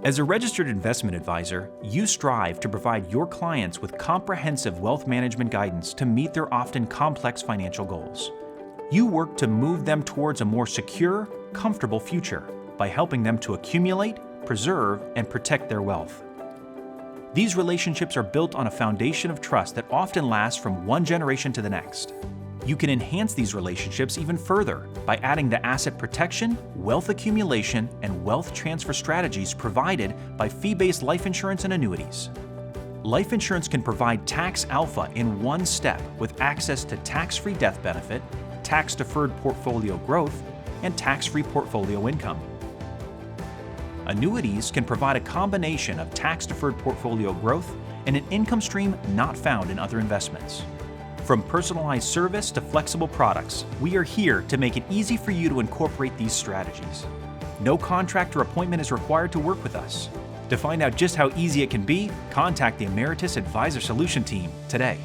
As a registered investment advisor, you strive to provide your clients with comprehensive wealth management guidance to meet their often complex financial goals. You work to move them towards a more secure, comfortable future by helping them to accumulate, preserve, and protect their wealth. These relationships are built on a foundation of trust that often lasts from one generation to the next. You can enhance these relationships even further by adding the asset protection, wealth accumulation, and wealth transfer strategies provided by fee-based life insurance and annuities. Life insurance can provide tax alpha in one step with access to tax-free death benefit, tax-deferred portfolio growth, and tax-free portfolio income. Annuities can provide a combination of tax-deferred portfolio growth and an income stream not found in other investments. From personalized service to flexible products, we are here to make it easy for you to incorporate these strategies. No contract or appointment is required to work with us. To find out just how easy it can be, contact the Ameritas Advisor Solution Team today.